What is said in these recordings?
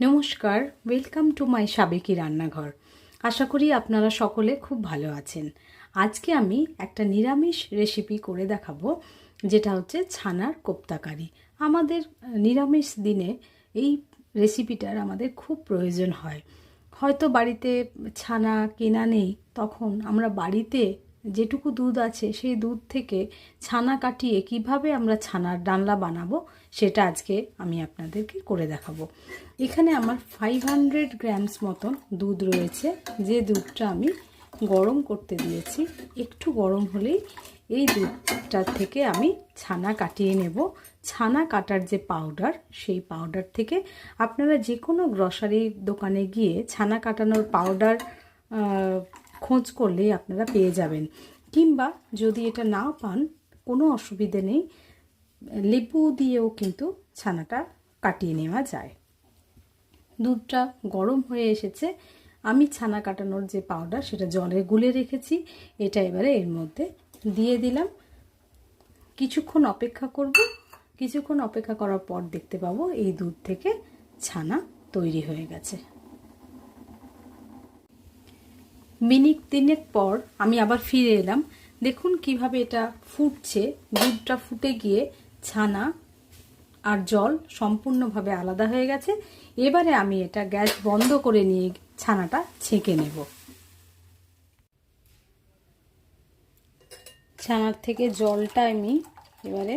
নমস্কার, welcome to my সাবেকি রান্নাঘর। আশা করি আপনারা সকলে খুব ভালো আছেন। আজকে আমি একটা নিরামিষ রেসিপি করে দেখাবো, যেটা হচ্ছে ছানার কোপ্তাকারি। আমাদের নিরামিষ দিনে এই রেসিপিটার আমাদের খুব প্রয়োজন হয়। হয়তো বাড়িতে ছানা কেনা নেই, তখন আমরা বাড়িতে যেটুকু দুধ আছে সেই দুধ থেকে ছানা কাটিয়ে কিভাবে আমরা ছানার ডালনা বানাবো সেটা আজকে আমি আপনাদেরকে করে দেখাবো। এখানে আমার 500 গ্রামস মতন দুধ রয়েছে, যে দুধটা আমি গরম করতে দিয়েছি। একটু গরম হলেই এই দুধটার থেকে আমি ছানা কাটিয়ে নেব। ছানা কাটার যে পাউডার, সেই পাউডার থেকে আপনারা যে কোনো গ্রসারি দোকানে গিয়ে ছানা কাটানোর পাউডার খোঁজ করলেই আপনারা পেয়ে যাবেন। কিংবা যদি এটা না পান, কোনো অসুবিধে নেই, লেবু দিয়েও কিন্তু ছানাটা কাটিয়ে নেওয়া যায়। দুধটা গরম হয়ে এসেছে, আমি ছানা কাটানোর যে পাউডার সেটা জলে গুলে রেখেছি, এটা এবারে এর মধ্যে দিয়ে দিলাম। কিছুক্ষণ অপেক্ষা করব। কিছুক্ষণ অপেক্ষা করার পর দেখতে পাবো এই দুধ থেকে ছানা তৈরি হয়ে গেছে। মিনিট 3 পর আমি আবার ফিরে এলাম। দেখুন কিভাবে এটা ফুটছে। দুধটা ফুটে গিয়ে ছানা আর জল সম্পূর্ণভাবে আলাদা হয়ে গেছে। এবারে আমি এটা গ্যাস বন্ধ করে নিয়ে ছানাটা ছেঁকে নেব। ছানার থেকে জলটা আমি এবারে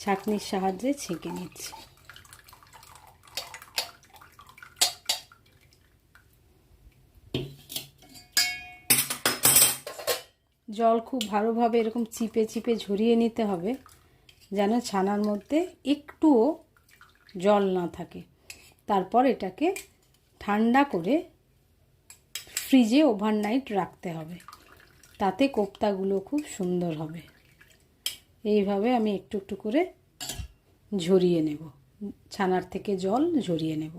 ছাঁকনির সাহায্যে ছেঁকে নিচ্ছি। জল খুব ভালোভাবে এরকম চিপে চিপে ঝরিয়ে নিতে হবে, যেন ছানার মধ্যে একটুও জল না থাকে। তারপর এটাকে ঠান্ডা করে ফ্রিজে ওভারনাইট রাখতে হবে, তাতে কোপ্তাগুলো খুব সুন্দর হবে। এইভাবে আমি একটু একটু করে ঝরিয়ে নেব, ছানার থেকে জল ঝরিয়ে নেব।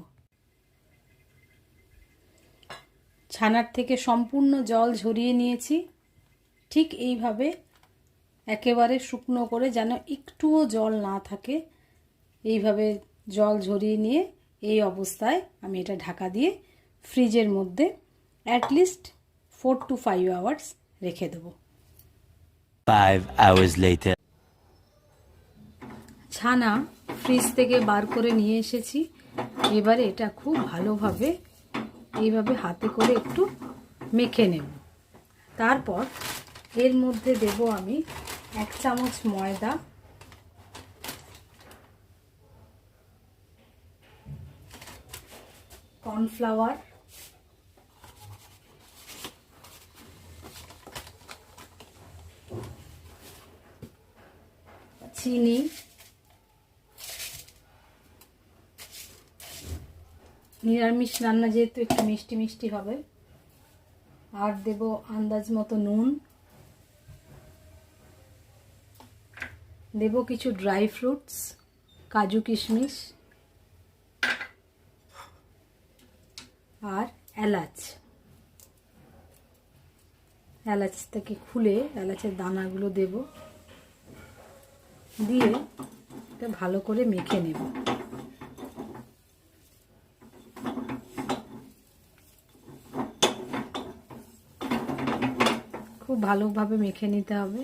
ছানার থেকে সম্পূর্ণ জল ঝরিয়ে নিয়েছি। ঠিক এইভাবে একেবারে শুকনো করে, যেন একটুও জল না থাকে, এইভাবে জল ঝরিয়ে নিয়ে এই অবস্থায় আমি এটা ঢাকা দিয়ে ফ্রিজের মধ্যে অ্যাটলিস্ট 4 to 5 আওয়ার্স রেখে দেবো। 5 hours later. ছানা ফ্রিজ থেকে বার করে নিয়ে এসেছি। এবারে এটা খুব ভালোভাবে এইভাবে হাতে করে একটু মেখে নেব। তারপর এর মধ্যে দেব আমি 1 চামচ ময়দা, কর্নফ্লাওয়ার, চিনি, নিরামিষ রান্না যেহেতু একটু মিষ্টি মিষ্টি হবে, আর দেব আন্দাজ মতো নুন, দেব কিছু ড্রাই ফ্রুটস, কাজু কিশমিশ আর এলাচ। এলাচ থেকে খুলে এলাচের দানাগুলো দেব, দিয়ে এটা ভালো করে মেখে নেব। খুব ভালোভাবে মেখে নিতে হবে।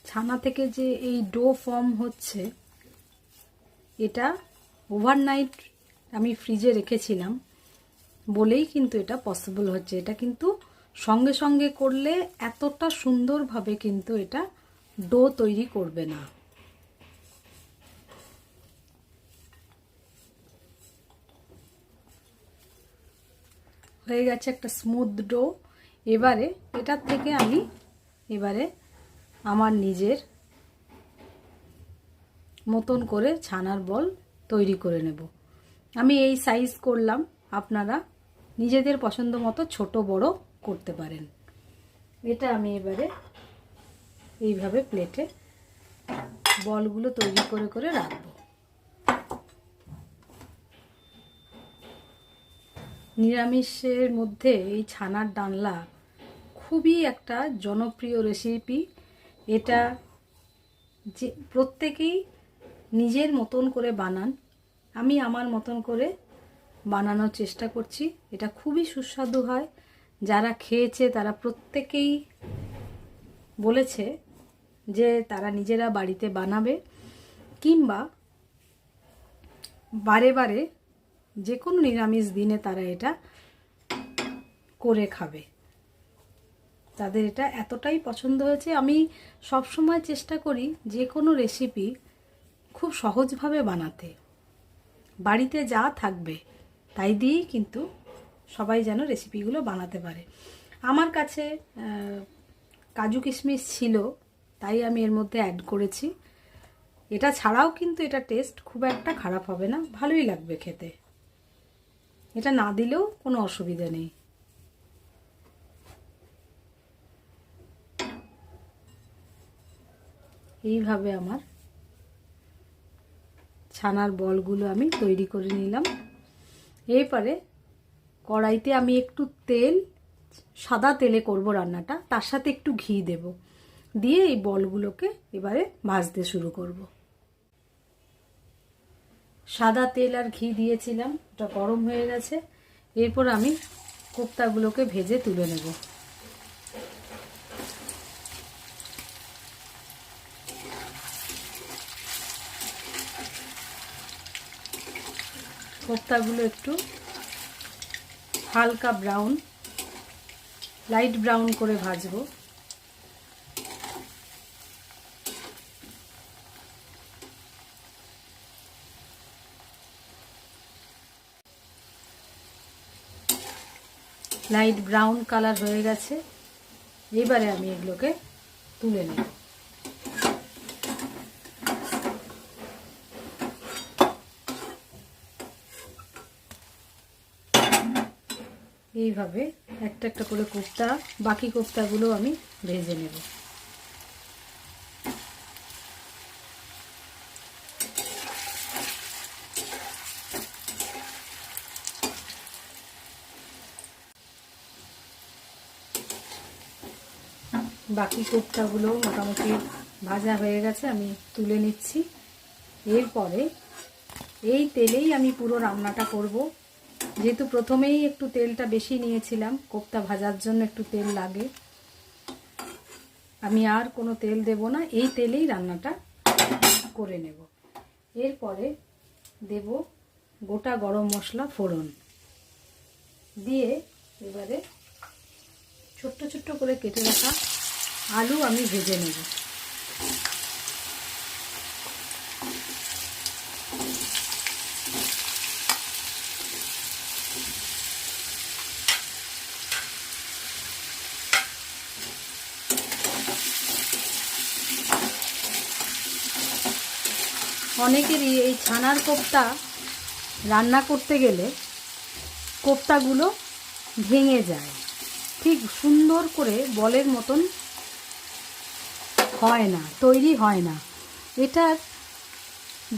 ছানা থেকে যে এই ডো ফর্ম হচ্ছে, এটা ওভারনাইট আমি ফ্রিজে রেখেছিলাম বলেই কিন্তু এটা পসিবল হচ্ছে। এটা কিন্তু সঙ্গে সঙ্গে করলে এতটা সুন্দরভাবে কিন্তু এটা ডো তৈরি করবে না। হয়ে গেছে একটা স্মুথ ডো। এবারে এটার থেকে আমি আমার নিজের মতন করে ছানার বল তৈরি করে নেব। আমি এই সাইজ করলাম, আপনারা নিজেদের পছন্দ মতো ছোট বড় করতে পারেন। এটা আমি এবারে এইভাবে প্লেটে বলগুলো তৈরি করে করে রাখব। নিরামিষের মধ্যে এই ছানার ডালনা খুবই একটা জনপ্রিয় রেসিপি। এটা যে প্রত্যেকেই নিজের মতন করে বানান। আমি আমার মতন করে বানানোর চেষ্টা করছি। এটা খুবই সুস্বাদু হয়। যারা খেয়েছে তারা প্রত্যেকেই বলেছে যে তারা নিজেরা বাড়িতে বানাবে, কিংবা বারে বারে যে কোনো নিরামিষ দিনে তারা এটা করে খাবে। তাদের এটা এতটাই পছন্দ হয়েছে। আমি সব সময় চেষ্টা করি যে কোনো রেসিপি খুব সহজভাবে বানাতে। বাড়িতে যা থাকবে তাই দিয়েই কিন্তু সবাই যেন রেসিপিগুলো বানাতে পারে। আমার কাছে কাজু কিশমিশ ছিল, তাই আমি এর মধ্যে অ্যাড করেছি। এটা ছাড়াও কিন্তু এটা টেস্ট খুব একটা খারাপ হবে না, ভালোই লাগবে খেতে। এটা না দিলেও কোনো অসুবিধা নেই। এইভাবে আমার ছানার বলগুলো আমি তৈরি করে নিলাম। এরপরে কড়াইতে আমি একটু তেল, সাদা তেলে করব রান্নাটা, তার সাথে একটু ঘি দেব, দিয়ে এই বলগুলোকে এবারে ভাজতে শুরু করব। সাদা তেল আর ঘি দিয়েছিলাম, ওটা গরম হয়ে গেছে। এরপর আমি কোপ্তাগুলোকে ভেজে তুলে নেব। কোপ্তাগুলো একটু হালকা ব্রাউন, লাইট ব্রাউন করে ভাজবো। লাইট ব্রাউন কালার হয়ে গেছে। এবারে আমি এগুলোকে তুলে নেব। এইভাবে একটা একটা করে কোপ্তা, বাকি কোপ্তাগুলো আমি ভেজে নেব। বাকি কোপ্তাগুলো মোটামুটি ভাজা হয়ে গেছে, আমি তুলে নিচ্ছি। এরপরে এই তেলেই আমি পুরো রান্নাটা করব। যেহেতু প্রথমেই একটু তেলটা বেশি নিয়েছিলাম, কোপ্তা ভাজার জন্য একটু তেল লাগে, আমি আর কোনো তেল দেব না, এই তেলেই রান্নাটা করে নেব। এরপরে দেব গোটা গরম মশলা ফোড়ন দিয়ে এবারে ছোট্ট ছোট্ট করে কেটে রাখা আলু আমি ভেজে নেব। অনেকেরই এই ছানার কোপ্তা রান্না করতে গেলে কোপ্তাগুলো ভেঙে যায়, ঠিক সুন্দর করে বলের মতন হয় না, তৈরি হয় না। এটার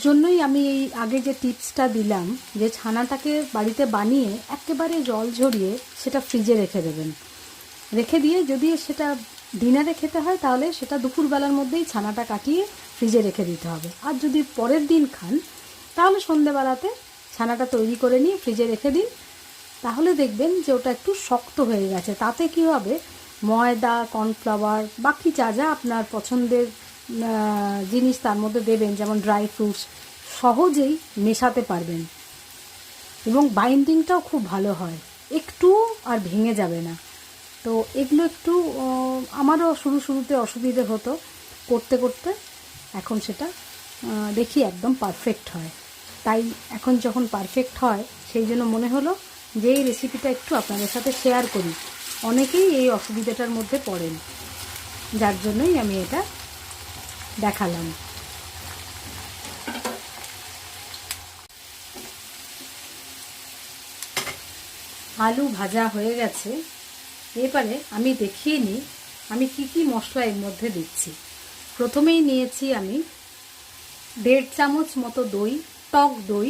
জন্যই আমি এই আগে যে টিপসটা দিলাম যে ছানাটাকে বাড়িতে বানিয়ে একেবারে জল ঝরিয়ে সেটা ফ্রিজে রেখে দেবেন। রেখে দিয়ে যদি সেটা ডিনারে খেতে হয় তাহলে সেটা দুপুরবেলার মধ্যেই ছানাটা কাটিয়ে ফ্রিজে রেখে দিতে হবে। আর যদি পরের দিন খান তাহলে সন্ধেবেলাতে ছানাটা তৈরি করে নিয়ে ফ্রিজে রেখে দিন, তাহলে দেখবেন যে ওটা একটু শক্ত হয়ে গেছে। তাতে কি হবে, ময়দা, কর্নফ্লাওয়ার, বাকি যা যা আপনার পছন্দের জিনিস তার মধ্যে দেবেন, যেমন ড্রাই ফ্রুটস, সহজেই মেশাতে পারবেন এবং বাইন্ডিংটাও খুব ভালো হয়, একটু আর ভেঙে যাবে না। তো এগুলো একটু আমারও শুরুতে অসুবিধে হতো, করতে করতে এখন সেটা দেখি একদম পারফেক্ট হয়। তাই এখন যখন পারফেক্ট হয় সেই জন্য মনে হলো যে এই রেসিপিটা একটু আপনাদের সাথে শেয়ার করি। অনেকেই এই অসুবিধাটার মধ্যে পড়েন, যার জন্যই আমি এটা দেখালাম। আলু ভাজা হয়ে গেছে। এবারে আমি দেখিয়ে নিই আমি কি কি মশলা এর মধ্যে দিচ্ছি। প্রথমেই নিয়েছি আমি 1.5 চামচ মতো দই, টক দই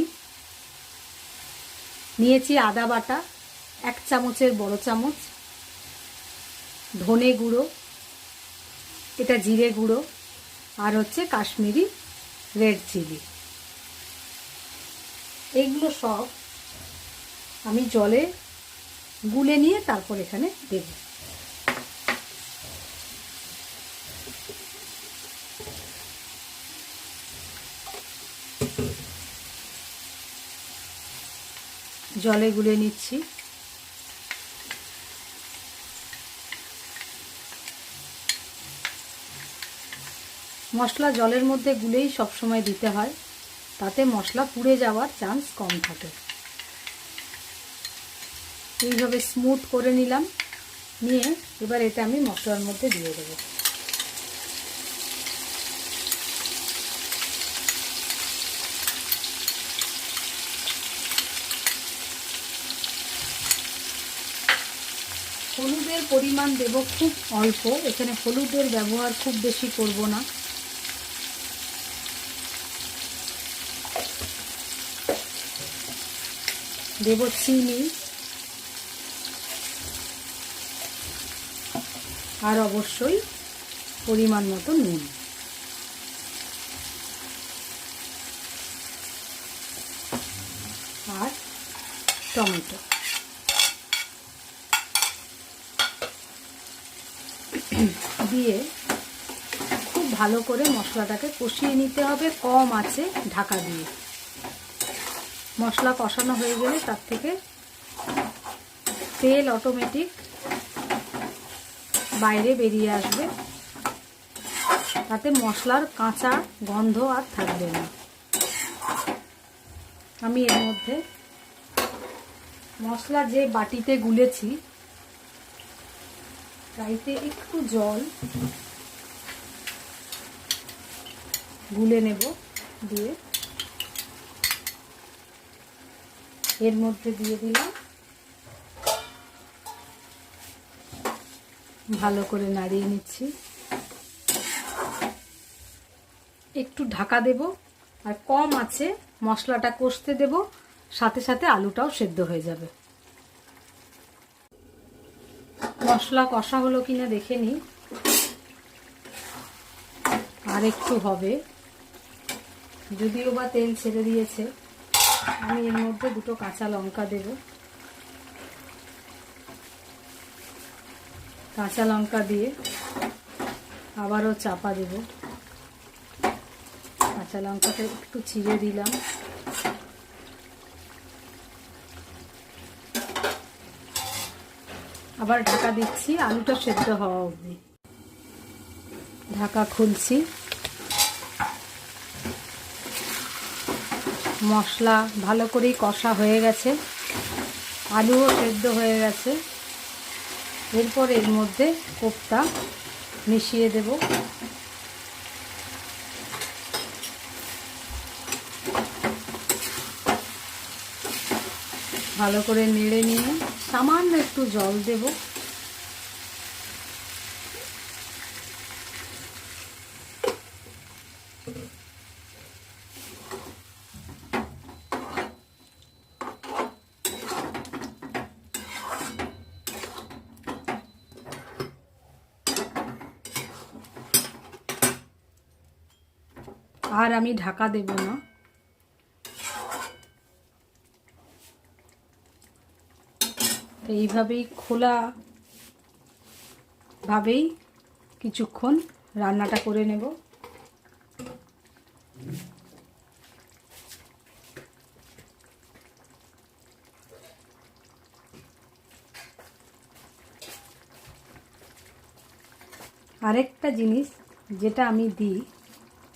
নিয়েছি, আদা বাটা 1 চামচের বড় চামচ, ধনে গুঁড়ো, এটা জিরে গুঁড়ো, আর হচ্ছে কাশ্মীরি রেড চিলি। এগুলো সব আমি জলে গুলে নিয়ে তারপর এখানে দেব। জলে গুলে নিচ্ছি। মশলা জলের মধ্যে গুলেই সবসময় দিতে হয়, তাতে মশলা পুড়ে যাওয়ার চান্স কম থাকে। এইভাবে স্মুথ করে নিলাম, নিয়ে এবার এটা আমি মশলার মধ্যে দিয়ে দেবো। হলুদের পরিমাণ দেব খুব অল্প, এখানে হলুদের ব্যবহার খুব বেশি করব না। দেব চিনি আর অবশ্যই পরিমাণ মতো নুন। আর টমেটো দিয়ে খুব ভালো করে মশলাটাকে কষিয়ে নিতে হবে কম আঁচে ঢাকা দিয়ে। মশলা কষানো হয়ে গেলে তার থেকে তেল অটোমেটিক বাইরে বেরিয়ে আসবে, তাতে মশলার কাঁচা গন্ধ আর থাকবে না। আমি এর মধ্যে মশলা যে বাটিতে গুলেছি তাইতে একটু জল গুলে নেব, দিয়ে এর মধ্যে দিয়ে দিলাম, ভালো করে নাড়িয়ে নিচ্ছি। একটু ঢাকা দেব আর কম আছে মশলাটা কষতে দেব, সাথে সাথে আলুটাও সেদ্ধ হয়ে যাবে। মশলা কষা হলো কিনা দেখে নিই, আর একটু হবে, যদিও বা তেল ছেড়ে দিয়েছে। আমি এর মধ্যে দুটো কাঁচা লঙ্কা দেব। কাঁচা লঙ্কা দিয়ে আবারও চাপা দেব। কাঁচা লঙ্কাটা একটু চিড়ে দিলাম। আবার ঢাকা দিচ্ছি আলুটা সেদ্ধ হওয়া অবধি। ঢাকা খুলছি। মশলা ভালো করেই কষা হয়ে গেছে, আলুও সেদ্ধ হয়ে গেছে। এরপর এর মধ্যে কোপ্তা মিশিয়ে দেব। ভালো করে নেড়ে নিয়ে সামান্য একটু জল দেব। আর আমি ঢাকা দেব না। এইভাবেই খোলা ভাবেই কিছুক্ষণ রান্নাটা করে নেব। আরেকটা জিনিস যেটা আমি দিই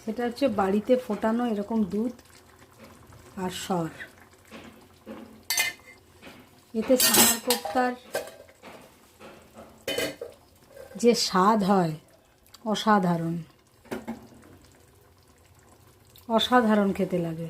সেটা হচ্ছে বাড়িতে ফোটানো এরকম দুধ আর সর। এতে ছানার কোপ্তার যে স্বাদ হয় অসাধারণ, অসাধারণ খেতে লাগে।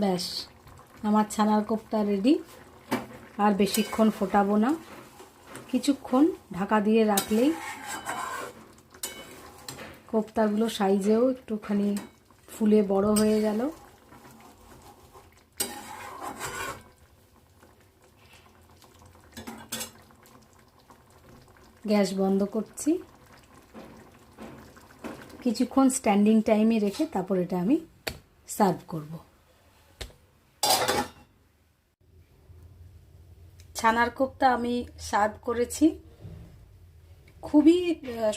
ব্যাস, আমার ছানার কোপ্তা রেডি। আর বেশিক্ষণ ফোটাবো না, কিছুক্ষণ ঢাকা দিয়ে রাখলেই কোপ্তাগুলো সাইজেও একটুখানি ফুলে বড় হয়ে গেল। গ্যাস বন্ধ করছি, কিছুক্ষণ স্ট্যান্ডিং টাইমে রেখে তারপর এটা আমি সার্ভ করব। ছানার কোপ্তা আমি সার্ভ করেছি। খুবই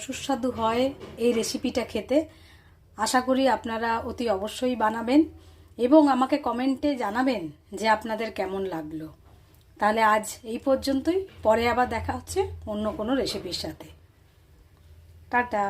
সুস্বাদু হয় এই রেসিপিটা খেতে। আশা করি আপনারা অতি অবশ্যই বানাবেন এবং আমাকে কমেন্টে জানাবেন যে আপনাদের কেমন লাগলো। তাহলে আজ এই পর্যন্তই, পরে আবার দেখা হচ্ছে অন্য কোনো রেসিপির সাথে। টাটা।